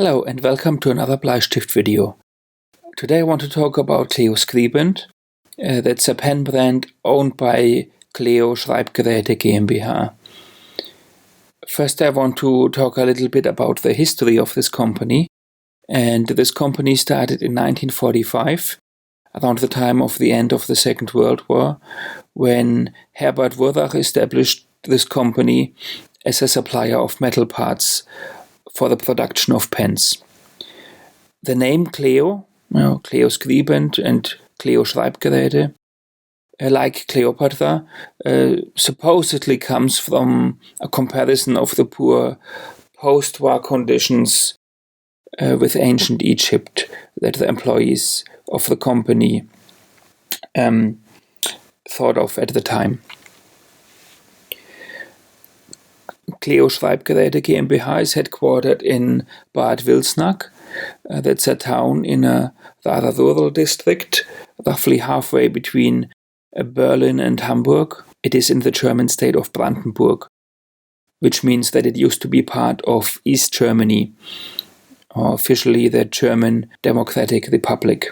Hello and welcome to another Bleistift video. Today I want to talk about Cleo Skribent. That's a pen brand owned by Cleo Skribent GmbH. First I want to talk a little bit about the history of this company. And this company started in 1945, around the time of the end of the Second World War, when Herbert Wurrach established this company as a supplier of metal parts for the production of pens. The name Cleo, Cleo Skribent and Cleo Schreibgeräte, like Cleopatra, supposedly comes from a comparison of the poor post-war conditions with ancient Egypt that the employees of the company thought of at the time. Cleo Skribent GmbH is headquartered in Bad Wilsnack. That's a town in a rather rural district, roughly halfway between Berlin and Hamburg. It is in the German state of Brandenburg, which means that it used to be part of East Germany, or officially the German Democratic Republic.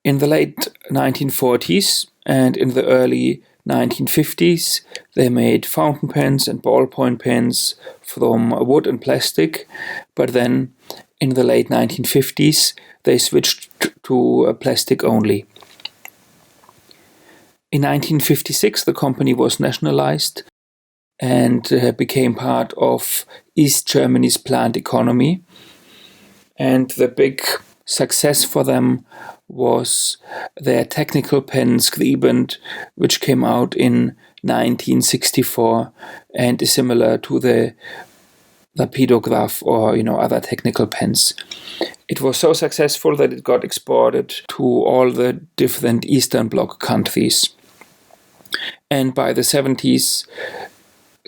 In the late 1940s and in the early 1950s, they made fountain pens and ballpoint pens from wood and plastic, but then in the late 1950s, they switched to plastic only. In 1956, the company was nationalized and became part of East Germany's planned economy. And the big success for them was their technical pen Skribent, which came out in 1964 and is similar to the Messograph or other technical pens. It was so successful that it got exported to all the different Eastern Bloc countries. And by the 70s,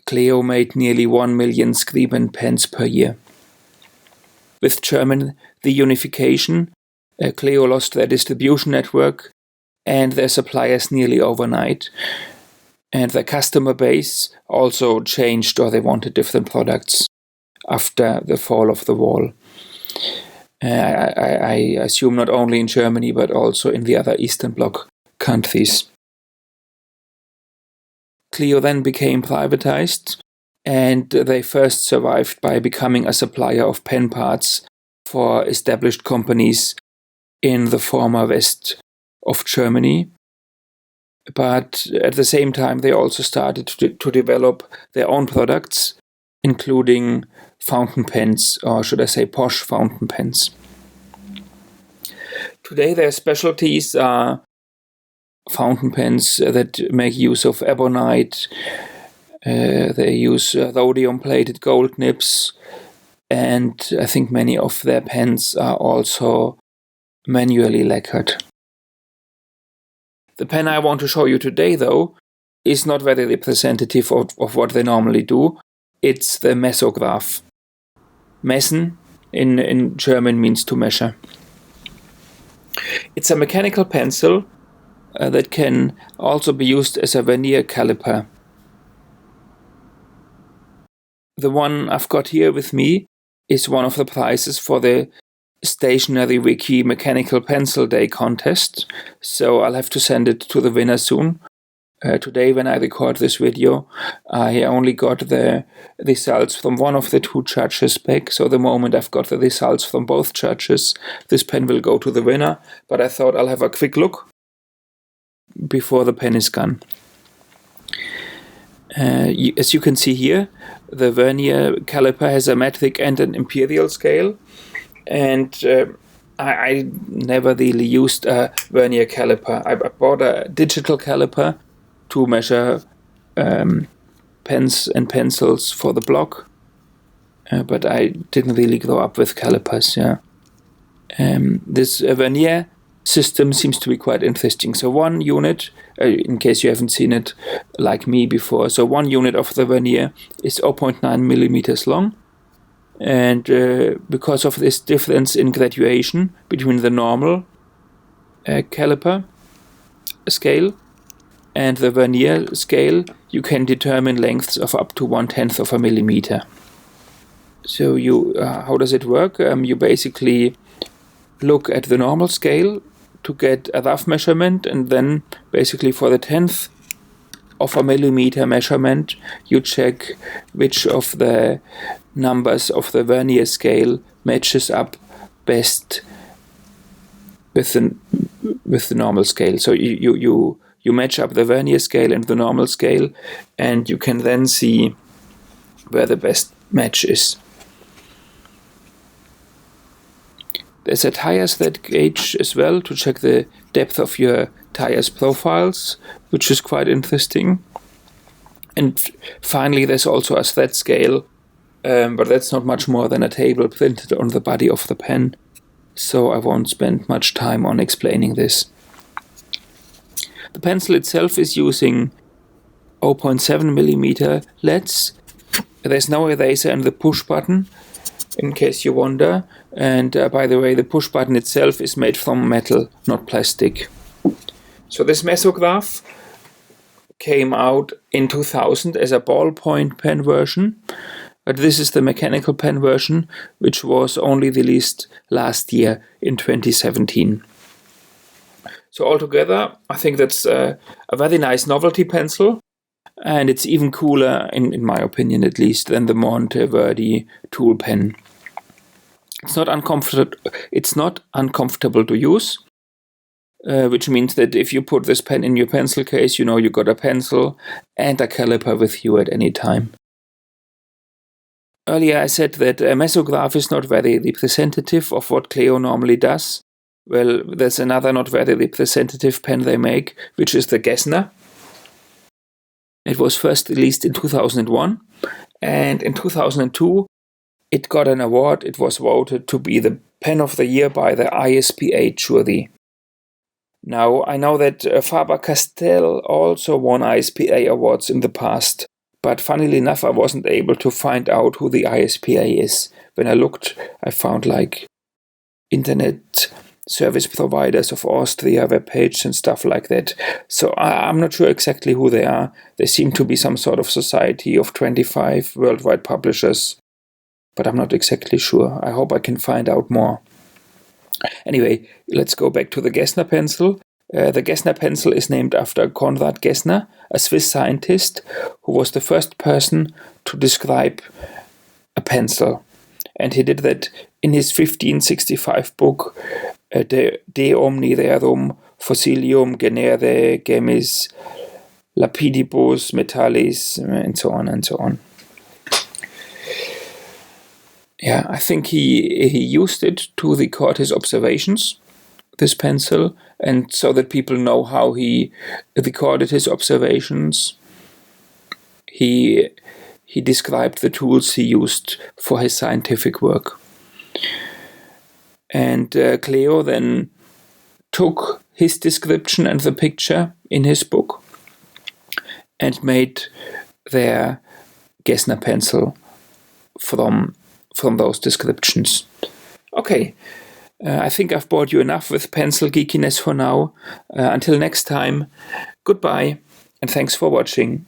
Cleo made nearly 1 million Skribent pens per year. With German reunification, Cleo lost their distribution network and their suppliers nearly overnight. And their customer base also changed, or they wanted different products after the fall of the wall. I assume not only in Germany, but also in the other Eastern Bloc countries. Cleo then became privatized, and they first survived by becoming a supplier of pen parts for established companies in the former west of Germany. But at the same time, they also started to develop their own products, including fountain pens, or should I say posh fountain pens. Today, their specialties are fountain pens that make use of ebonite. They use rhodium-plated gold nibs, and I think many of their pens are also manually lacquered. The pen I want to show you today, though, is not very representative of what they normally do. It's the Messograph. Messen in German means to measure. It's a mechanical pencil that can also be used as a vernier caliper. The one I've got here with me is one of the prizes for the Stationery Wiki Mechanical Pencil Day contest, so I'll have to send it to the winner soon. Today, when I record this video, I only got the results from one of the two judges back, so the moment I've got the results from both judges, this pen will go to the winner, but I thought I'll have a quick look before the pen is gone. As you can see here, the vernier caliper has a metric and an imperial scale, and I never really used a vernier caliper. I bought a digital caliper to measure pens and pencils for the blog, but I didn't really grow up with calipers. This vernier system seems to be quite interesting. So one unit, in case you haven't seen it like me before, so one unit of the vernier is 0.9 millimeters long. And because of this difference in graduation between the normal caliper scale and the vernier scale, you can determine lengths of up to 1/10 of a millimeter. So how does it work? You basically look at the normal scale to get a rough measurement, and then basically for the 10th of a millimeter measurement, you check which of the numbers of the vernier scale matches up best with the normal scale. So you match up the vernier scale and the normal scale, and you can then see where the best match is. There's a tire thread gauge as well to check the depth of your tires profiles, which is quite interesting. And finally, there's also a thread scale, but that's not much more than a table printed on the body of the pen, so I won't spend much time on explaining this. The pencil itself is using 0.7 millimeter leads. There's no eraser in the push button, in case you wonder. And by the way, the push button itself is made from metal, not plastic. So this Messograph came out in 2000 as a ballpoint pen version, but this is the mechanical pen version, which was only released last year in 2017. So altogether, I think that's a very nice novelty pencil, and it's even cooler, in my opinion at least, than the Monteverdi tool pen. It's not uncomfortable to use, which means that if you put this pen in your pencil case, you know you got a pencil and a caliper with you at any time. Earlier I said that a Messograph is not very representative of what Cleo normally does. Well, there's another not very representative pen they make, which is the Gessner. It was first released in 2001, and in 2002 it got an award. It was voted to be the Pen of the Year by the ISPA jury. Now, I know that Faber-Castell also won ISPA awards in the past, but funnily enough, I wasn't able to find out who the ISPA is. When I looked, I found like internet service providers of Austria webpage and stuff like that. So I'm not sure exactly who they are. They seem to be some sort of society of 25 worldwide publishers, but I'm not exactly sure. I hope I can find out more. Anyway, let's go back to the Gessner pencil. The Gessner pencil is named after Konrad Gessner, a Swiss scientist who was the first person to describe a pencil. And he did that in his 1565 book, De Omni Rerum Fossilium Genere Gemis Lapidibus Metallis, and so on and so on. Yeah, I think he used it to record his observations, this pencil, and so that people know how he recorded his observations. He described the tools he used for his scientific work. And Cleo then took his description and the picture in his book and made their Gessner pencil from those descriptions. Okay, I think I've bored you enough with pencil geekiness for now. Until next time, goodbye and thanks for watching.